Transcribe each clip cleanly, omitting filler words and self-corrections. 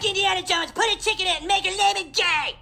Fuck Indiana Jones, put a chicken in it and make her name it gay!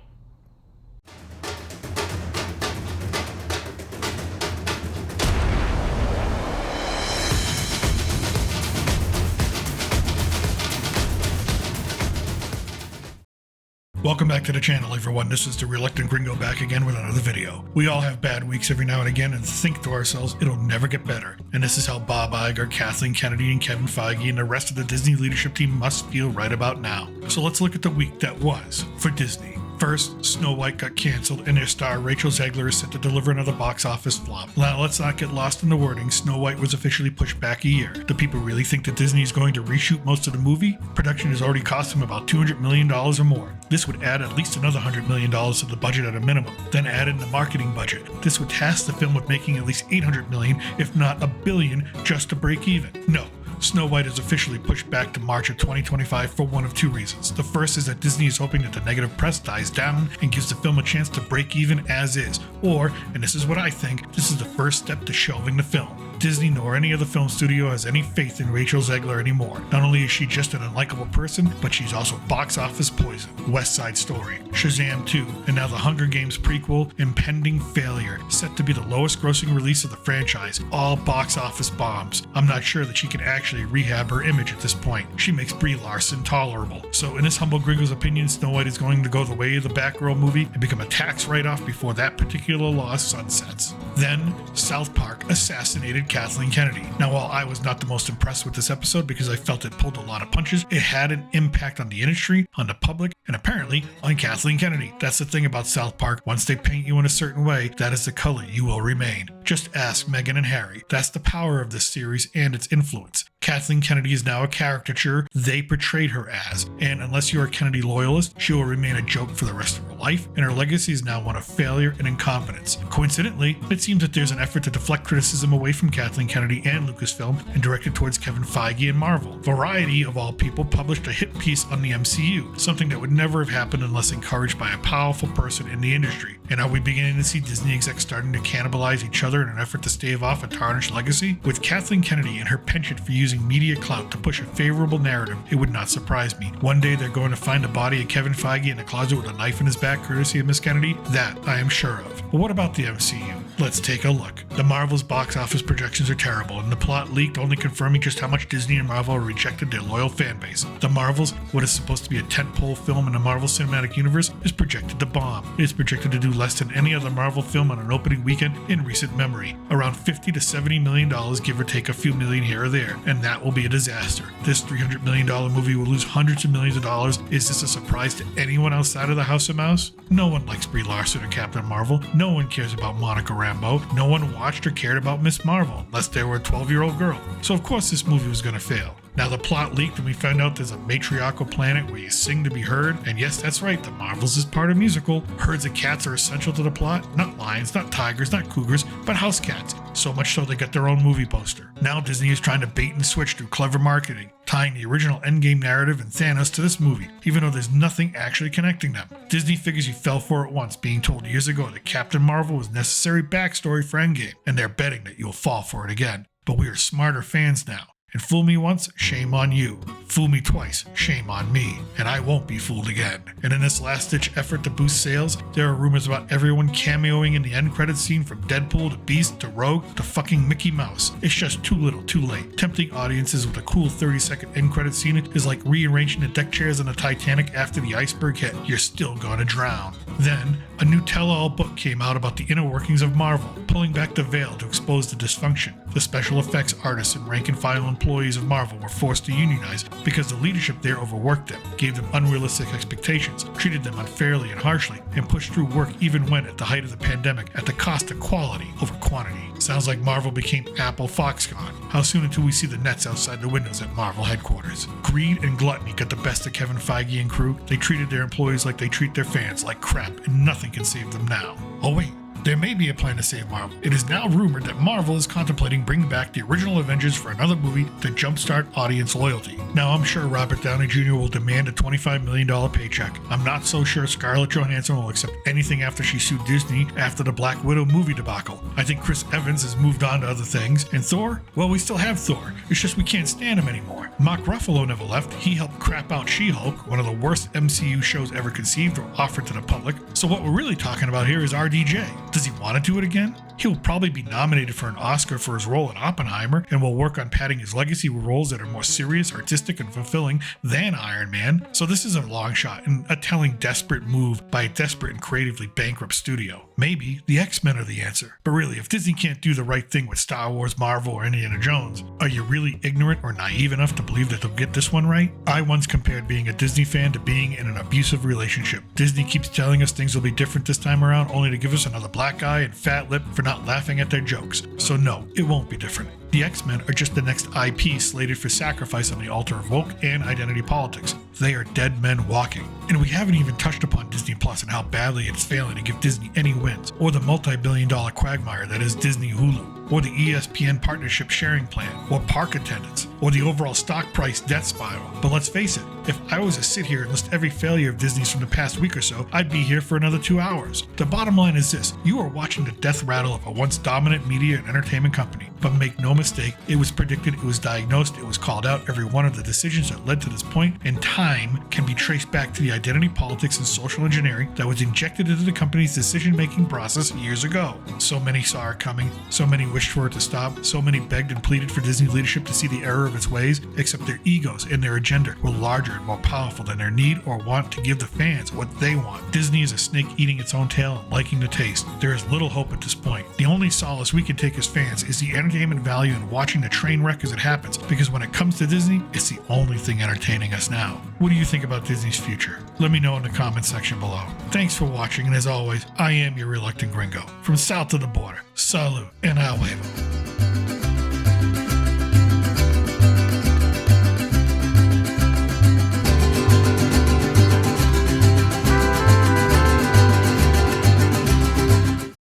Welcome back to the channel, everyone. This is the Reluctant Gringo back again with another video. We all have bad weeks every now and again and think to ourselves, it'll never get better. And this is how Bob Iger, Kathleen Kennedy, and Kevin Feige and the rest of the Disney leadership team must feel right about now. So let's look at the week that was for Disney. First, Snow White got canceled and their star Rachelzegler is set to deliver another box office flop. Now let's not get lost in the wording. Snow White was officially pushed back a year. Do people really think that Disney is going to reshoot most of the movie? Production has already cost them about $200 million or more. This would add at least another $100 million to the budget at a minimum. Then add in the marketing budget. This would task the film with making at least $800 million, if not $1 billion, just to break even. No. Snow White is officially pushed back to March of 2025 for one of two reasons. The first is that Disney is hoping that the negative press dies down and gives the film a chance to break even as is. Or, and this is what I think, this is the first step to shelving the film. Disney nor any other film studio has any faith in Rachelzegler anymore. Not only is she just an unlikable person, but she's also box office poison. West Side Story, Shazam 2, and now the Hunger Games prequel, impending failure, set to be the lowest grossing release of the franchise, all box office bombs. I'm not sure that she can actually rehab her image at this point. She makes Brie Larson tolerable. So in this humble gringo's opinion, Snow White is going to go the way of the Batgirl movie and become a tax write-off before that particular law sunsets. Then, South Park assassinated Kathleen Kennedy. Now, while I was not the most impressed with this episode because I felt it pulled a lot of punches, it had an impact on the industry, on the public, and apparently on Kathleen Kennedy. That's the thing about South Park. Once they paint you in a certain way, that is the color you will remain. Just ask Meghan and Harry. That's the power of this series and its influence. Kathleen Kennedy is now a caricature they portrayed her as, and unless you're a Kennedy loyalist, she will remain a joke for the rest of her life, and her legacy is now one of failure and incompetence. Coincidentally, it seems that there's an effort to deflect criticism away from Kathleen Kennedy and Lucasfilm and direct it towards Kevin Feige and Marvel. Variety, of all people, published a hit piece on the MCU, something that would never have happened unless encouraged by a powerful person in the industry. And are we beginning to see Disney execs starting to cannibalize each other in an effort to stave off a tarnished legacy? With Kathleen Kennedy and her penchant for using media clout to push a favorable narrative, it would not surprise me. One day they're going to find the body of Kevin Feige in a closet with a knife in his back, courtesy of Miss Kennedy. That I am sure of. But what about the MCU? Let's take a look. The Marvel's box office projections are terrible, and the plot leaked only confirming just how much Disney and Marvel rejected their loyal fan base. The Marvels, what is supposed to be a tentpole film in the Marvel Cinematic Universe, is projected to bomb. It is projected to do less than any other Marvel film on an opening weekend in recent memory. Around $50 to $70 million, give or take a few million here or there, and that will be a disaster. This $300 million movie will lose hundreds of millions of dollars. Is this a surprise to anyone outside of the House of Mouse? No one likes Brie Larson or Captain Marvel. No one cares about Monica Rambeau. No one watched or cared about Miss Marvel, unless they were a 12-year-old girl. So of course this movie was going to fail. Now the plot leaked and we found out there's a matriarchal planet where you sing to be heard, and yes, that's right, the Marvels is part of musical. Herds of cats are essential to the plot, not lions, not tigers, not cougars, but house cats. So much so they got their own movie poster. Now Disney is trying to bait and switch through clever marketing, tying the original Endgame narrative and Thanos to this movie, even though there's nothing actually connecting them. Disney figures you fell for it once, being told years ago that Captain Marvel was necessary backstory for Endgame, and they're betting that you'll fall for it again. But we are smarter fans now. And fool me once, shame on you. Fool me twice, shame on me. And I won't be fooled again. And in this last-ditch effort to boost sales, there are rumors about everyone cameoing in the end credits scene, from Deadpool to Beast to Rogue to fucking Mickey Mouse. It's just too little too late. Tempting audiences with a cool 30-second end credit scene is like rearranging the deck chairs on the Titanic after the iceberg hit. You're still gonna drown. Then, a new tell-all book came out about the inner workings of Marvel, pulling back the veil to expose the dysfunction. The special effects artists and rank-and-file employees of Marvel were forced to unionize because the leadership there overworked them, gave them unrealistic expectations, treated them unfairly and harshly, and pushed through work even when at the height of the pandemic at the cost of quality over quantity. Sounds like Marvel became Apple Foxconn. How soon until we see the nets outside the windows at Marvel headquarters? Greed and gluttony got the best of Kevin Feige and crew. They treated their employees like they treat their fans, like crap, and nothing can save them now. Oh wait, There may be a plan to save Marvel. It is now rumored that Marvel is contemplating bringing back the original Avengers for another movie to jumpstart audience loyalty. Now, I'm sure Robert Downey Jr. will demand a $25 million paycheck. I'm not so sure Scarlett Johansson will accept anything after she sued Disney after the Black Widow movie debacle. I think Chris Evans has moved on to other things. And Thor? Well, we still have Thor. It's just we can't stand him anymore. Mark Ruffalo never left. He helped crap out She-Hulk, one of the worst MCU shows ever conceived or offered to the public. So what we're really talking about here is RDJ. Does he want to do it again? He'll probably be nominated for an Oscar for his role in Oppenheimer and will work on padding his legacy with roles that are more serious, artistic, and fulfilling than Iron Man. So this is a long shot and a telling desperate move by a desperate and creatively bankrupt studio. Maybe the X-Men are the answer. But really, if Disney can't do the right thing with Star Wars, Marvel, or Indiana Jones, are you really ignorant or naive enough to believe that they'll get this one right? I once compared being a Disney fan to being in an abusive relationship. Disney keeps telling us things will be different this time around, only to give us another black eye and fat lip for not laughing at their jokes. So no, it won't be different. The X-Men are just the next IP slated for sacrifice on the altar of woke and identity politics. They are dead men walking. And we haven't even touched upon Disney Plus and how badly it's failing to give Disney any wins, or the multi-billion-dollar quagmire that is Disney Hulu, or the ESPN partnership sharing plan, or park attendance, or the overall stock price death spiral. But let's face it, if I was to sit here and list every failure of Disney's from the past week or so, I'd be here for another 2 hours. The bottom line is this: you are watching the death rattle of a once dominant media and entertainment company. But make no mistake, it was predicted, it was diagnosed, it was called out, every one of the decisions that led to this point, and time can be traced back to the identity politics and social engineering that was injected into the company's decision-making process years ago. So many saw it coming, so many wished for it to stop, so many begged and pleaded for Disney leadership to see the error of its ways, except their egos and their agenda were larger and more powerful than their need or want to give the fans what they want. Disney is a snake eating its own tail and liking the taste. There is little hope at this point. The only solace we can take as fans is the entertainment value in watching the train wreck as it happens, because when it comes to Disney, it's the only thing entertaining us now. What do you think about Disney's future? Let me know in the comment section below. Thanks for watching, and as always, I am your reluctant gringo. From south to the border, salute, and I'll wave.